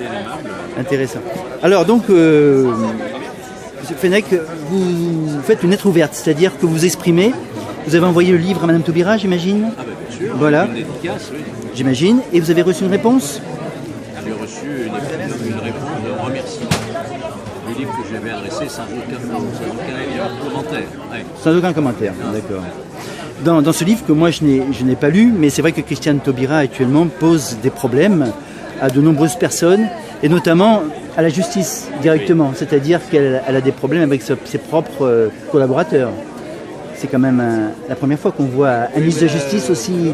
bien aimable. Intéressant. Alors donc, M. Fenech, vous faites une lettre ouverte, c'est-à-dire que vous exprimez, vous avez envoyé le livre à Mme Taubira, j'imagine? Ah ben bien sûr, voilà. Une dédicace, oui. J'imagine, et vous avez reçu une réponse? J'ai reçu une réponse de remerciement du livre que j'avais adressé sans aucun commentaire. Ouais. Sans aucun commentaire, d'accord. Dans ce livre que moi je n'ai pas lu, mais c'est vrai que Christiane Taubira actuellement pose des problèmes à de nombreuses personnes, et notamment à la justice directement, oui. C'est-à-dire qu'elle a des problèmes avec ses propres collaborateurs. C'est quand même la première fois qu'on voit un ministre de justice aussi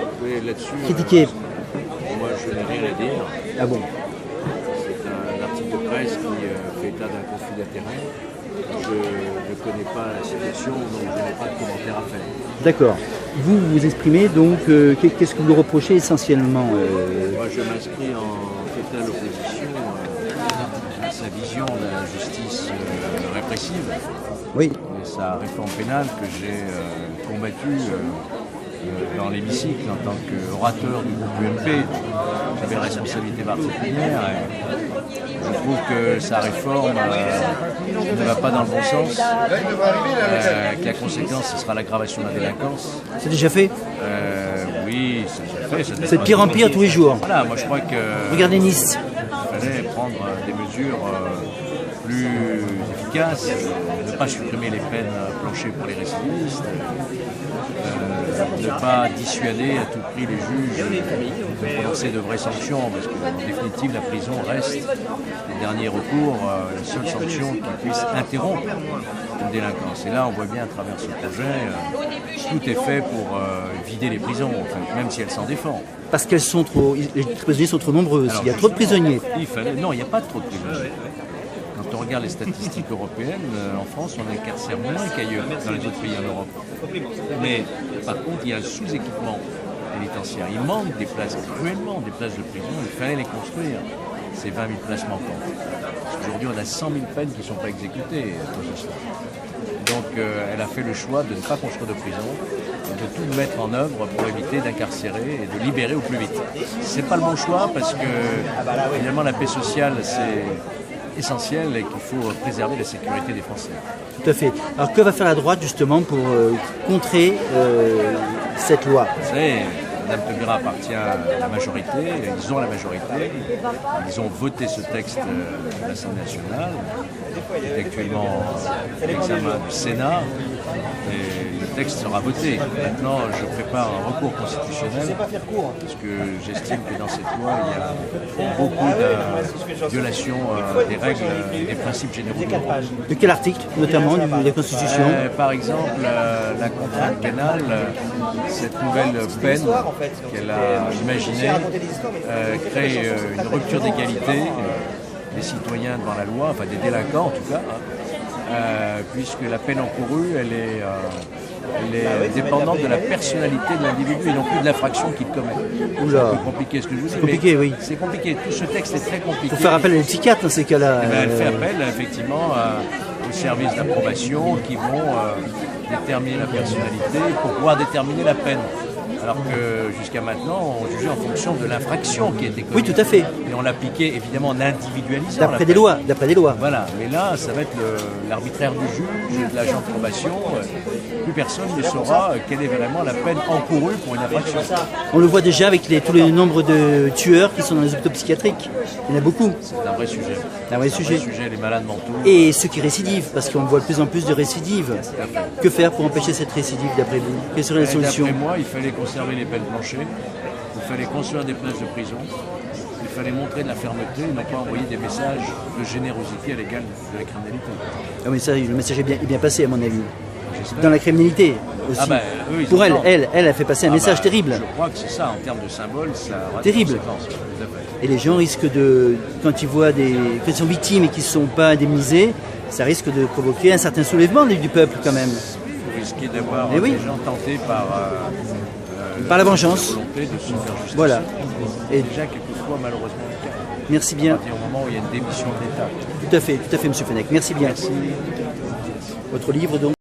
critiqué. Moi je n'ai rien à dire. Ah bon? C'est un article de presse qui fait état d'un conflit d'intérêts. Je ne connais pas la situation, donc je n'ai pas de commentaire à faire. D'accord. Vous vous exprimez donc, qu'est-ce que vous reprochez essentiellement Moi je m'inscris en totale opposition à sa vision de la justice répressive. Oui. Et sa réforme pénale que j'ai combattue dans l'hémicycle en tant qu'orateur du groupe UMP. J'avais une responsabilité particulière. Je trouve que sa réforme ne va pas dans le bon sens, que la conséquence ce sera l'aggravation de la délinquance. C'est déjà fait? Oui, c'est déjà fait. C'est de pire en pire tous les jours. Voilà, moi je crois que... Regardez Nice. Il fallait prendre des mesures plus efficaces, ne pas supprimer les peines planchées pour les récidivistes, ne pas dissuader à tout prix les juges de prononcer de vraies sanctions, parce qu'en définitive la prison reste le dernier recours, la seule sanction qui puisse interrompre une délinquance. Et là on voit bien à travers ce projet, tout est fait pour vider les prisons, enfin, même si elles s'en défendent. Parce qu'elles sont trop, les prisonniers sont trop nombreux, il y a trop de prisonniers. Non, il n'y a pas trop de prisonniers. Quand on regarde les statistiques européennes, en France, on incarcère moins qu'ailleurs, dans les autres pays en Europe. Mais par contre, il y a un sous-équipement pénitentiaire. Il manque des places, cruellement, des places de prison. Il fallait les construire, ces 20 000 places manquantes. Aujourd'hui, on a 100 000 peines qui ne sont pas exécutées à cause de cela. Donc, elle a fait le choix de ne pas construire de prison, de tout mettre en œuvre pour éviter d'incarcérer et de libérer au plus vite. C'est pas le bon choix parce que, finalement, la paix sociale, c'est essentiel et qu'il faut préserver la sécurité des Français. Tout à fait. Alors que va faire la droite justement pour contrer cette loi? Vous savez, Mme Taubira appartient à la majorité, ils ont la majorité, ils ont voté ce texte de l'Assemblée nationale, qui est actuellement en examen du Sénat, et le texte sera voté. Maintenant, je prépare un recours constitutionnel, parce que j'estime que dans cette loi, il y a beaucoup de violations des règles et des principes généraux. De quel article, notamment, de la Constitution? Par exemple, la contrainte pénale, cette nouvelle peine qu'elle a imaginée, crée une rupture d'égalité des citoyens devant la loi, enfin des délinquants en tout cas, puisque la peine encourue, elle est dépendante de la personnalité de l'individu et non plus de l'infraction qu'il commet. C'est un peu compliqué ce que je vous dis. C'est compliqué, oui. C'est compliqué. Tout ce texte est très compliqué. Il faut faire appel à des psychiatres dans ces cas-là. Elle fait appel effectivement aux services d'approbation qui vont déterminer la personnalité pour pouvoir déterminer la peine. Alors que jusqu'à maintenant, on jugeait en fonction de l'infraction qui était commise. Oui, tout à fait. Et on l'appliquait évidemment en individualisant. D'après des lois. Voilà. Mais là, ça va être l'arbitraire du juge, de l'agent de probation. Plus personne ne saura quelle est vraiment la peine encourue pour une infraction. On le voit déjà avec tous les nombres de tueurs qui sont dans les hôpitaux psychiatriques. Il y en a beaucoup. C'est un vrai sujet. Un vrai sujet, les malades mentaux. Et ceux qui récidivent, parce qu'on voit de plus en plus de récidives. Que faire pour empêcher cette récidive d'après vous? Quelles seraient les solutions? D'après moi, il fallait conserver les peines planchées, il fallait construire des places de prison, il fallait montrer de la fermeté et non pas envoyer des messages de générosité à l'égal de la criminalité. Ah oui, ça, le message est bien passé à mon avis. Dans la criminalité aussi. Oui, pour elle a fait passer un message terrible. Je crois que c'est ça, en termes de symbole, ça aura terrible. des conséquences. Et les gens risquent de, quand ils voient quand ils sont victimes et qu'ils ne sont pas indemnisés, ça risque de provoquer un certain soulèvement du peuple quand même. Vous risquez d'avoir des gens tentés par la vengeance. La volonté de se faire justice. Voilà. Et déjà quelquefois malheureusement le cas. Merci bien. À partir du moment où il y a une démission de l'État. Tout à fait, M. Fenech. Merci bien. Merci. Votre livre donc.